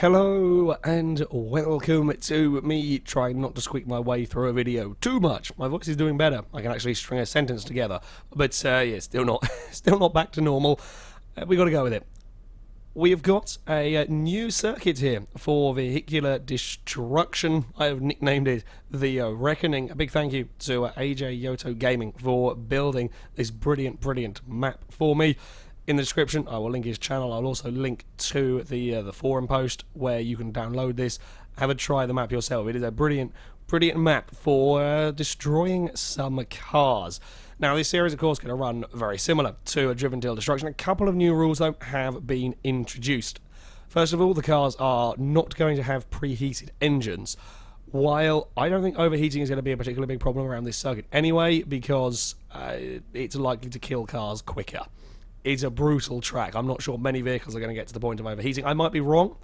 Hello and welcome to me trying not to squeak my way through a video too much. My voice is doing better. I can actually string a sentence together, but yeah, still not back to normal. We got to go with it. We have got a new circuit here for vehicular destruction. I have nicknamed it the Wreckoning. A big thank you to AJ Yoto Gaming for building this brilliant map for me. In the description, I will link his channel. I'll also link to the forum post where you can download this. Have a try the map yourself. It is a brilliant map for destroying some cars. Now, this series, of course, is going to run very similar to a driven till destruction. A couple of new rules, though, have been introduced. First of all, the cars are not going to have preheated engines. While I don't think overheating is going to be a particularly big problem around this circuit anyway, because it's likely to kill cars quicker. It's a brutal track. I'm not sure many vehicles are going to get to the point of overheating. I might be wrong.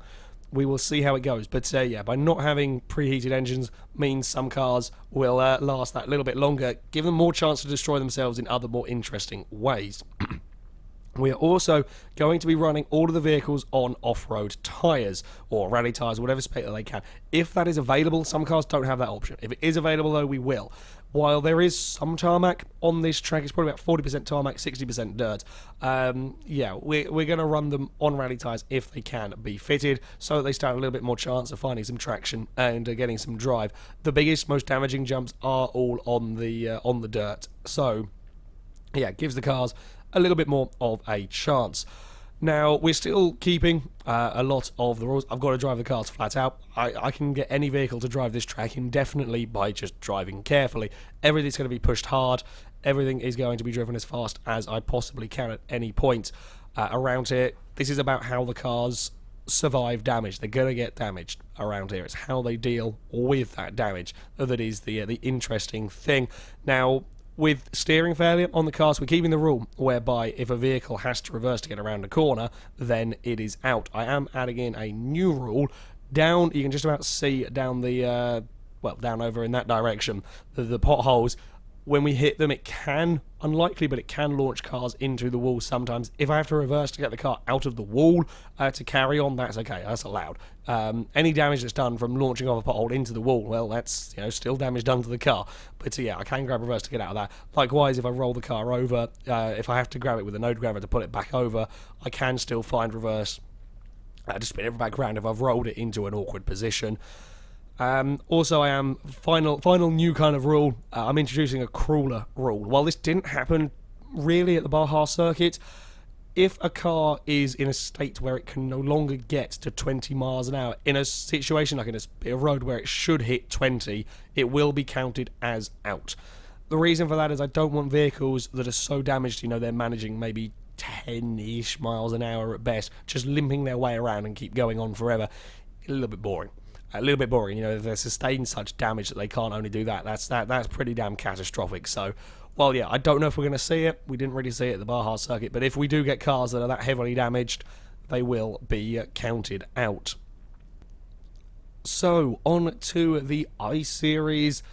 We will see how it goes. But yeah, by not having preheated engines means some cars will last that little bit longer, give them more chance to destroy themselves in other more interesting ways. We are also going to be running all of the vehicles on off-road tyres, or rally tyres, whatever spec that they can. If that is available, some cars don't have that option. If it is available, though, we will. While there is some tarmac on this track, it's probably about 40% tarmac, 60% dirt. Yeah, we're going to run them on rally tyres if they can be fitted, so that they stand a little bit more chance of finding some traction and getting some drive. The biggest, most damaging jumps are all on the dirt. So, yeah, it gives the cars a little bit more of a chance. Now, we're still keeping a lot of the rules. I've got to drive the cars flat out. I can get any vehicle to drive this track indefinitely by just driving carefully. Everything's going to be pushed hard. Everything is going to be driven as fast as I possibly can at any point around here. This is about how the cars survive damage. They're going to get damaged around here. It's how they deal with that damage that is the interesting thing. Now, with steering failure on the cars, we're keeping the rule whereby if a vehicle has to reverse to get around a corner, then it is out. I am adding in a new rule. Down, you can just about see down the, well, down over in that direction, the potholes. When we hit them, it can, unlikely, but it can launch cars into the wall sometimes. If I have to reverse to get the car out of the wall to carry on, that's okay, that's allowed. Any damage that's done from launching off a pothole into the wall, well, that's still damage done to the car. But yeah, I can grab reverse to get out of that. Likewise, if I roll the car over, if I have to grab it with a node grabber to pull it back over, I can still find reverse to spin it back around if I've rolled it into an awkward position. Also, I am final new kind of rule. I'm introducing a crawler rule. While this didn't happen really at the Baja circuit, if a car is in a state where it can no longer get to 20 miles an hour, in a situation like in a road where it should hit 20, it will be counted as out. The reason for that is I don't want vehicles that are so damaged, they're managing maybe 10-ish miles an hour at best, just limping their way around and keep going on forever. A little bit boring. If they sustain such damage that they can't only do that, that's pretty damn catastrophic. So, well, yeah, I don't know if we're going to see it. We didn't really see it at the Baja circuit, but if we do get cars that are that heavily damaged, they will be counted out. So, on to the Ieries.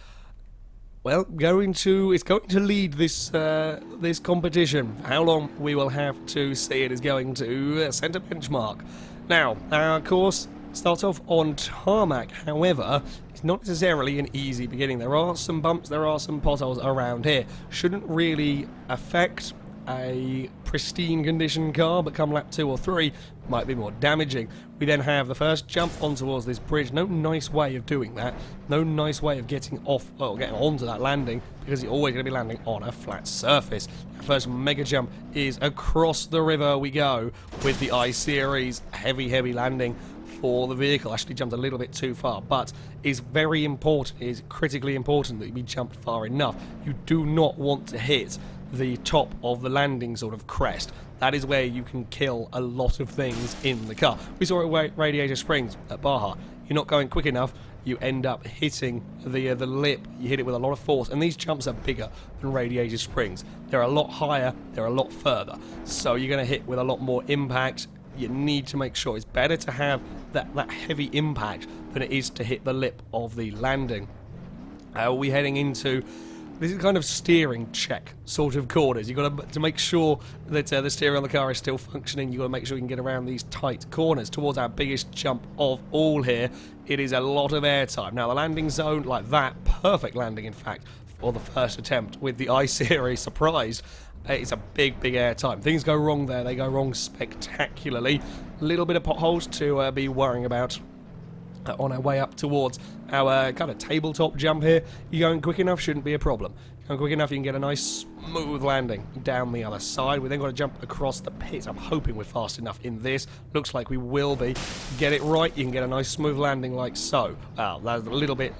Well, it's going to lead this this competition. How long we will have to see it is going to set a benchmark. Now, of course, starts off on tarmac, however, it's not necessarily an easy beginning. There are some bumps, there are some potholes around here. Shouldn't really affect a pristine condition car, but come lap 2 or 3, might be more damaging. We then have the first jump on towards this bridge. No nice way of doing that. No nice way of getting off, or getting onto that landing, because you're always going to be landing on a flat surface. Our first mega jump is across the river we go with the Ieries. Heavy landing for the vehicle. Actually jumped a little bit too far, but is very important, is critically important that we jump far enough. You do not want to hit the top of the landing sort of crest. That is where you can kill a lot of things in the car. We saw it at Radiator Springs at Baja. You're not going quick enough, you end up hitting the lip. You hit it with a lot of force, and these jumps are bigger than Radiator Springs. They're a lot higher, they're a lot further, so you're going to hit with a lot more impact. You need to make sure it's better to have that heavy impact than it is to hit the lip of the landing. We're heading into This is kind of steering check sort of corners. You've got to make sure that the steering on the car is still functioning. You've got to make sure you can get around these tight corners towards our biggest jump of all here. It is a lot of airtime. Now, the landing zone, like that, perfect landing, in fact, for the first attempt with the Ieries. Surprise. It's a big, big airtime. Things go wrong there. They go wrong spectacularly. A little bit of potholes to be worrying about on our way up towards our kind of tabletop jump here. You're going quick enough, shouldn't be a problem. Going quick enough, you can get a nice smooth landing down the other side. We then got to jump across the pit. I'm hoping we're fast enough in this. Looks like we will be. Get it right, you can get a nice smooth landing like so. Wow, that's a little bit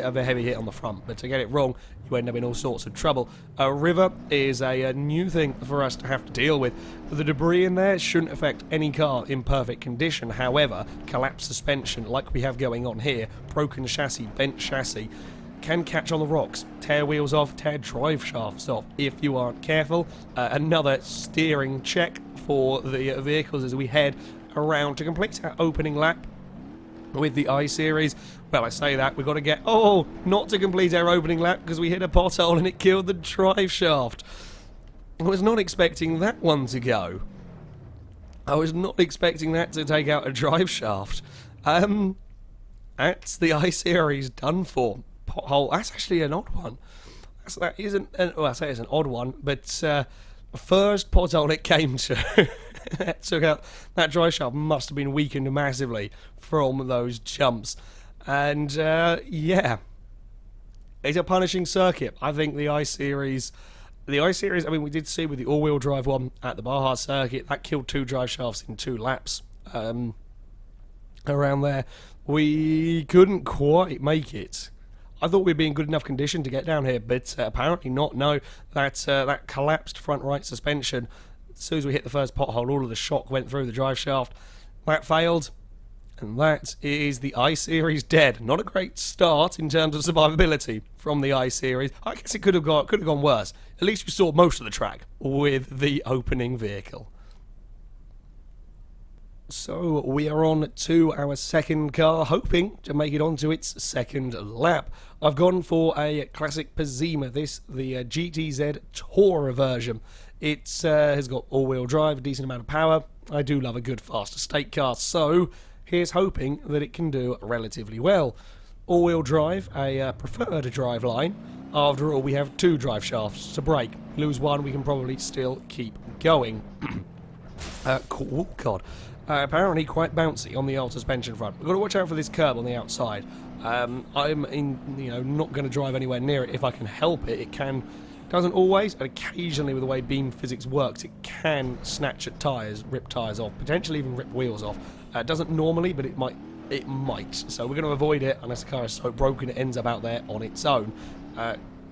of a heavy hit on the front, but to get it wrong, you end up in all sorts of trouble. A river is a new thing for us to have to deal with. The debris in there shouldn't affect any car in perfect condition. However, collapsed suspension, like we have going on here, broken chassis, bent chassis, can catch on the rocks, tear wheels off, tear drive shafts off if you aren't careful. Another steering check for the vehicles as we head around to complete our opening lap with the Ieries. Well, I say that, we've got to get... Oh, not to complete our opening lap because we hit a pothole and it killed the drive shaft. I was not expecting that one to go. I was not expecting that to take out a drive shaft. That's the Ieries done for. Pothole. That's actually an odd one. That isn't. Well, I say it's an odd one, but the first pothole it came to that took out that drive shaft must have been weakened massively from those jumps, and yeah, it's a punishing circuit. I think the Ieries. I mean, we did see with the all-wheel drive one at the Baja circuit that killed 2 drive shafts in 2 laps. Around there, we couldn't quite make it. I thought we'd be in good enough condition to get down here, but apparently not. No, that collapsed front right suspension. As soon as we hit the first pothole, all of the shock went through the drive shaft. That failed, and that is the Ieries dead. Not a great start in terms of survivability from the Ieries. I guess it could have gone worse. At least we saw most of the track with the opening vehicle. So we are on to our second car, hoping to make it onto its second lap. I've gone for a classic Pazima, the GTZ Tourer version. It has got all-wheel drive, a decent amount of power. I do love a good fast estate car, so here's hoping that it can do relatively well. All-wheel drive, a preferred drive line. After all, we have 2 drive shafts to break. Lose one, we can probably still keep going. Oh, God. Apparently quite bouncy on the old suspension front. We've got to watch out for this curb on the outside. I'm not going to drive anywhere near it if I can help it. It doesn't always, and occasionally with the way beam physics works, it can snatch at tyres, rip tyres off, potentially even rip wheels off. It doesn't normally, but it might. So we're going to avoid it unless the car is so broken it ends up out there on its own.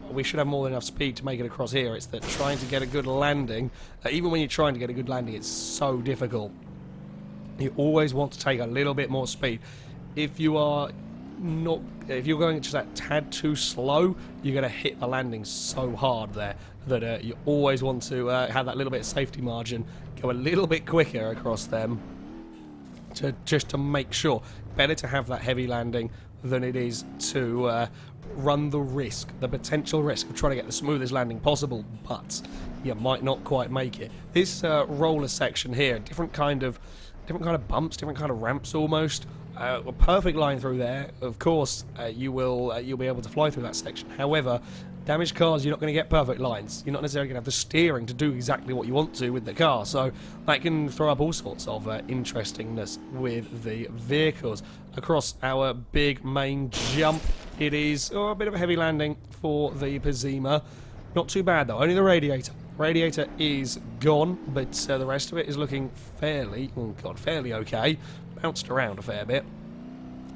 We should have more than enough speed to make it across here. It's that trying to get a good landing, even when you're trying to get a good landing, it's so difficult. You always want to take a little bit more speed. If you're going just that tad too slow, you're going to hit the landing so hard there that you always want to have that little bit of safety margin, go a little bit quicker across them, just to make sure. Better to have that heavy landing than it is to run the potential risk of trying to get the smoothest landing possible, but you might not quite make it. This roller section here, different kind of bumps, different kind of ramps almost. A perfect line through there. Of course, you'll be able to fly through that section. However, damaged cars, you're not going to get perfect lines. You're not necessarily going to have the steering to do exactly what you want to with the car. So that can throw up all sorts of interestingness with the vehicles. Across our big main jump, it is a bit of a heavy landing for the Pazima. Not too bad though. Only the radiator. Radiator is gone, but the rest of it is looking fairly okay. Bounced around a fair bit.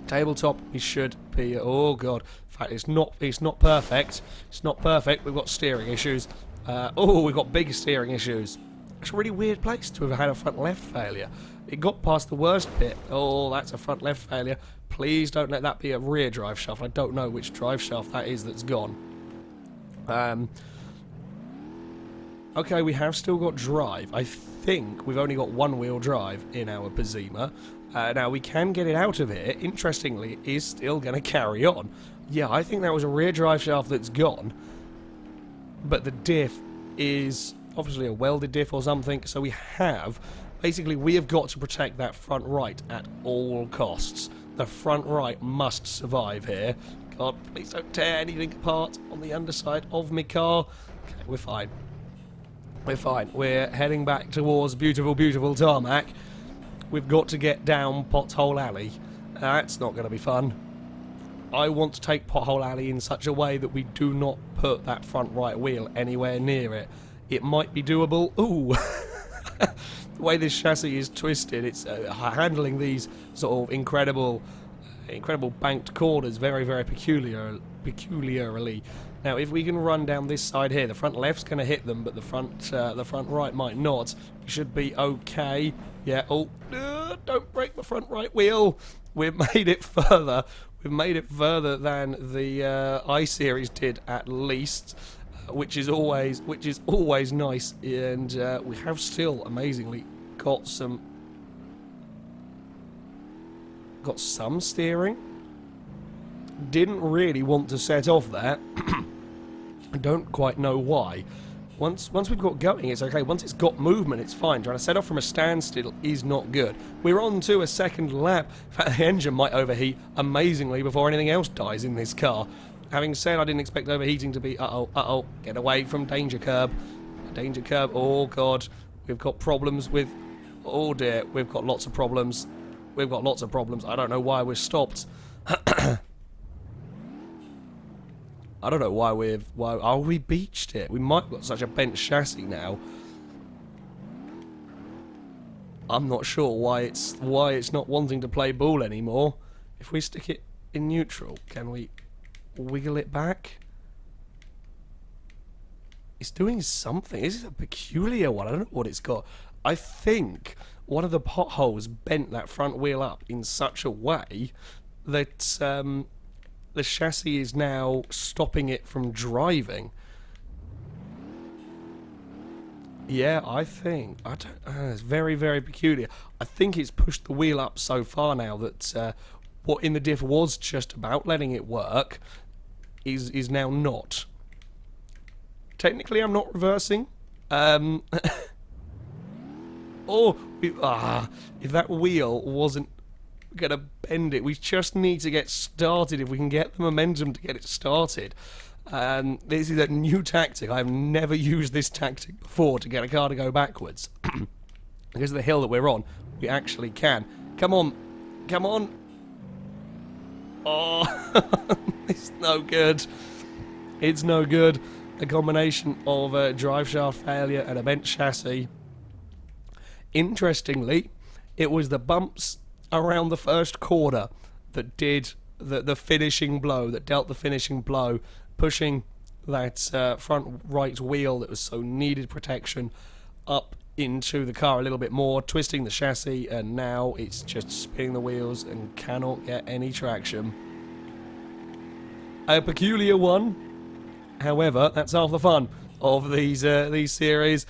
Tabletop, we should be. Oh god, in fact, it's not perfect. It's not perfect. We've got steering issues. We've got big steering issues. It's a really weird place to have had a front left failure. It got past the worst bit. Oh, that's a front left failure. Please don't let that be a rear drive shaft. I don't know which drive shaft that is that's gone. Okay, we have still got drive. I think we've only got one-wheel drive in our Pazima. Now, we can get it out of here. Interestingly, it is still going to carry on. Yeah, I think that was a rear drive shaft that's gone. but the diff is obviously a welded diff or something, so we have got to protect that front right at all costs. The front right must survive here. God, please don't tear anything apart on the underside of my car. Okay, we're fine. We're fine. We're heading back towards beautiful, beautiful tarmac. We've got to get down Pothole Alley. That's not going to be fun. I want to take Pothole Alley in such a way that we do not put that front right wheel anywhere near it. It might be doable. Ooh! The way this chassis is twisted, it's handling these sort of incredible banked corners very, very peculiarly. Now, if we can run down this side here, the front left's going to hit them, but the front right might not. We should be okay. Yeah. Oh, don't break the front right wheel. We've made it further. We've made it further than the Ieries did, at least, which is always nice. And we have still amazingly got some steering. Didn't really want to set off there. I don't quite know why. Once we've got going, it's okay. Once it's got movement, it's fine. Trying to set off from a standstill is not good. We're on to a second lap. In fact, the engine might overheat amazingly before anything else dies in this car. Having said I didn't expect overheating to be... Uh-oh, get away from danger curb. Danger curb, oh god. We've got problems with... Oh dear, we've got lots of problems. We've got lots of problems. I don't know why we're stopped. I don't know why we beached it. We might have got such a bent chassis now. I'm not sure why it's not wanting to play ball anymore. If we stick it in neutral, can we wiggle it back? It's doing something. This is a peculiar one. I don't know what it's got. I think one of the potholes bent that front wheel up in such a way that the chassis is now stopping it from driving. Yeah, I think. It's very, very peculiar. I think it's pushed the wheel up so far now that what in the diff was just about letting it work is now not. Technically, I'm not reversing. If that wheel wasn't gonna bend it, we just need to get started. If we can get the momentum to get it started. This is a new tactic. I've never used this tactic before to get a car to go backwards. Because of the hill that we're on, we actually can. Come on. Come on. Oh, it's no good. It's no good. A combination of a drive shaft failure and a bent chassis. Interestingly, it was the bumps around the first corner that did the finishing blow, that dealt the finishing blow, pushing that front right wheel that was so needed protection up into the car a little bit more, twisting the chassis, and now it's just spinning the wheels and cannot get any traction. A peculiar one. However, that's half the fun of these series.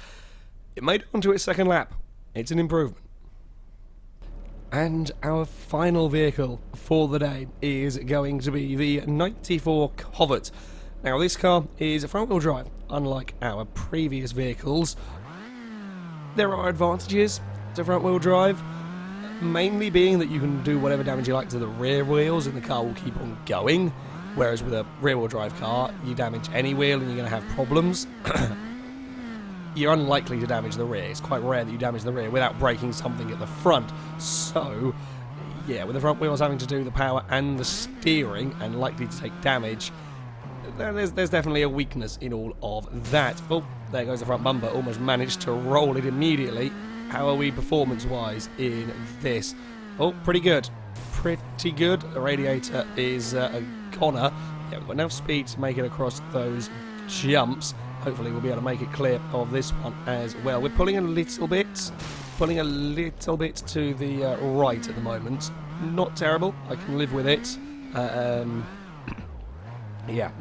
It made it onto its second lap. It's an improvement. And our final vehicle for the day is going to be the 94 Covert. Now this car is a front-wheel drive, unlike our previous vehicles. There are advantages to front-wheel drive, mainly being that you can do whatever damage you like to the rear wheels and the car will keep on going, whereas with a rear-wheel drive car, you damage any wheel and you're going to have problems. You're unlikely to damage the rear. It's quite rare that you damage the rear without breaking something at the front. So, yeah, with the front wheels having to do the power and the steering and likely to take damage, there's definitely a weakness in all of that. Oh, there goes the front bumper. Almost managed to roll it immediately. How are we performance-wise in this? Oh, pretty good. Pretty good. The radiator is a goner. Yeah, we've got enough speed to make it across those jumps. Hopefully we'll be able to make it clear of this one as well. We're pulling a little bit to the right at the moment. Not terrible. I can live with it. Yeah,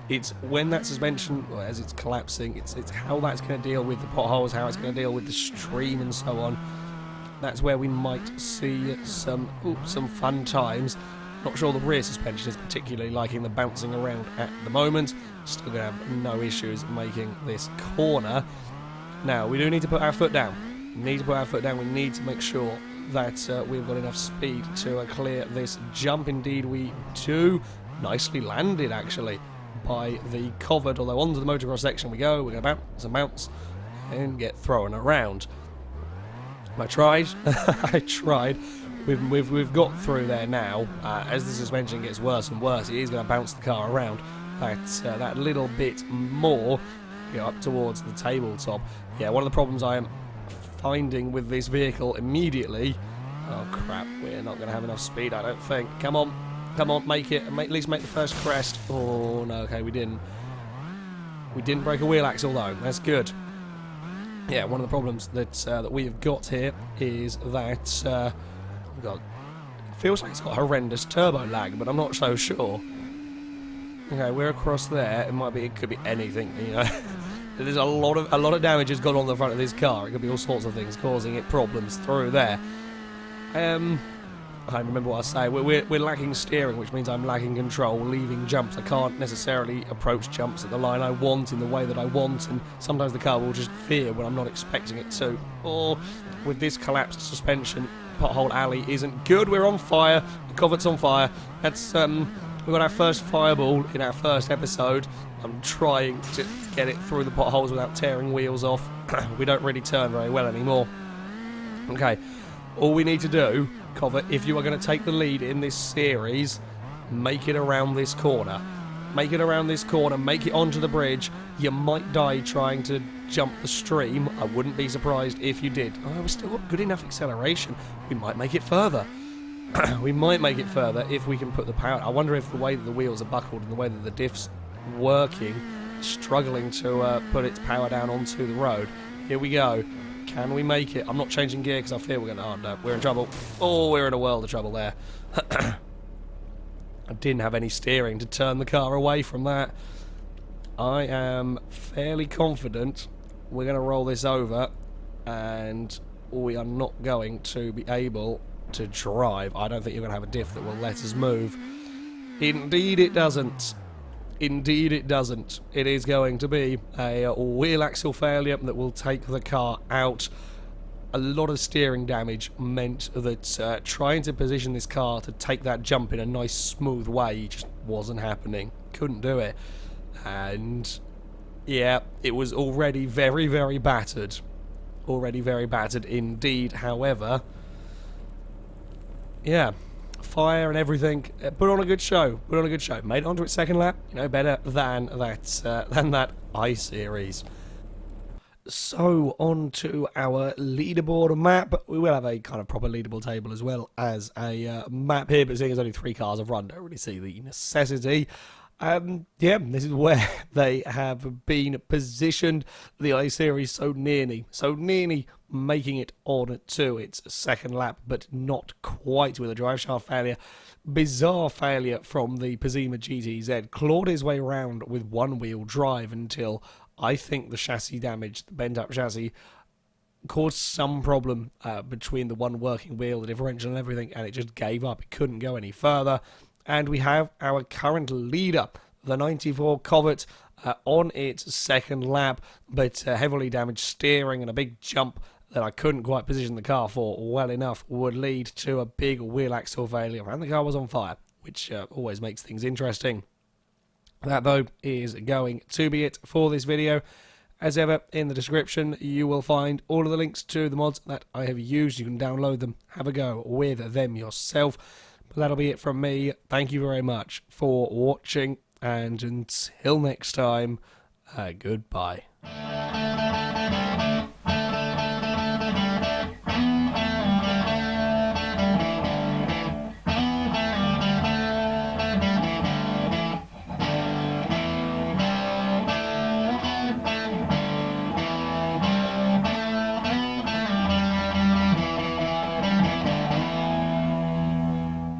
it's when that suspension, well, as it's collapsing, it's how that's going to deal with the potholes, how it's going to deal with the stream and so on. That's where we might see some fun times. Not sure the rear suspension is particularly liking the bouncing around at the moment. Still going to have no issues making this corner. Now, we do need to put our foot down. We need to make sure that we've got enough speed to clear this jump. Indeed, we do. Nicely landed, actually, by the Covert. Although onto the motocross section we go. We're going to bounce and bounce and get thrown around. I tried. I tried. We've got through there now. As the suspension gets worse and worse, it is going to bounce the car around that little bit more, up towards the tabletop. Yeah, one of the problems I am finding with this vehicle immediately. Oh crap! We're not going to have enough speed, I don't think. Come on, make it. At least make the first crest. Oh no, okay, we didn't. We didn't break a wheel axle though. That's good. Yeah, one of the problems that we have got here is that it feels like it's got horrendous turbo lag, but I'm not so sure. Okay, we're across there. It could be anything, There's a lot of damage has gone on the front of this car. It could be all sorts of things causing it problems through there. I remember what I was saying. We're lacking steering, which means I'm lacking control, leaving jumps. I can't necessarily approach jumps at the line I want in the way that I want, and sometimes the car will just veer when I'm not expecting it to. Or with this collapsed suspension, pothole alley isn't good. We're on fire. The Covert's on fire. That's we got our first fireball in our first episode. I'm trying to get it through the potholes without tearing wheels off. We don't really turn very well anymore. Okay, all we need to do, Covert, if you are going to take the lead in this series, make it around this corner. Make it around this corner, make it onto the bridge. You might die trying to jump the stream. I wouldn't be surprised if you did. Oh, we've still got good enough acceleration. We might make it further. We might make it further if we can put the power. I wonder if the way that the wheels are buckled and the way that the diff's working, struggling to put its power down onto the road. Here we go. Can we make it? I'm not changing gear because I fear we're going to... Oh, no, we're in trouble. Oh, we're in a world of trouble there. I didn't have any steering to turn the car away from that. I am fairly confident we're going to roll this over and we are not going to be able to drive. I don't think you're going to have a diff that will let us move. Indeed it doesn't. Indeed it doesn't. It is going to be a wheel axle failure that will take the car out. A lot of steering damage meant that trying to position this car to take that jump in a nice smooth way just wasn't happening. Couldn't do it. And yeah, it was already very, very battered. Already very battered indeed. However, yeah, fire and everything. Put on a good show. Put on a good show. Made it onto its second lap. Better than that Ieries. So on to our leaderboard map. We will have a kind of proper leaderboard table as well as a map here, but seeing as only 3 cars I've run, don't really see the necessity. Yeah, this is where they have been positioned. The Ieries so nearly making it on to its second lap, but not quite with a drive shaft failure. Bizarre failure from the Pazima GTZ. Clawed his way around with one-wheel drive until I think the chassis damage, the bent-up chassis, caused some problem between the one working wheel, the differential and everything, and it just gave up. It couldn't go any further. And we have our current leader, the 94 Covert, on its second lap, but heavily damaged steering and a big jump that I couldn't quite position the car for well enough would lead to a big wheel axle failure, and the car was on fire, which always makes things interesting. That, though, is going to be it for this video. As ever, in the description, you will find all of the links to the mods that I have used. You can download them, have a go with them yourself. But that'll be it from me. Thank you very much for watching, and until next time, goodbye.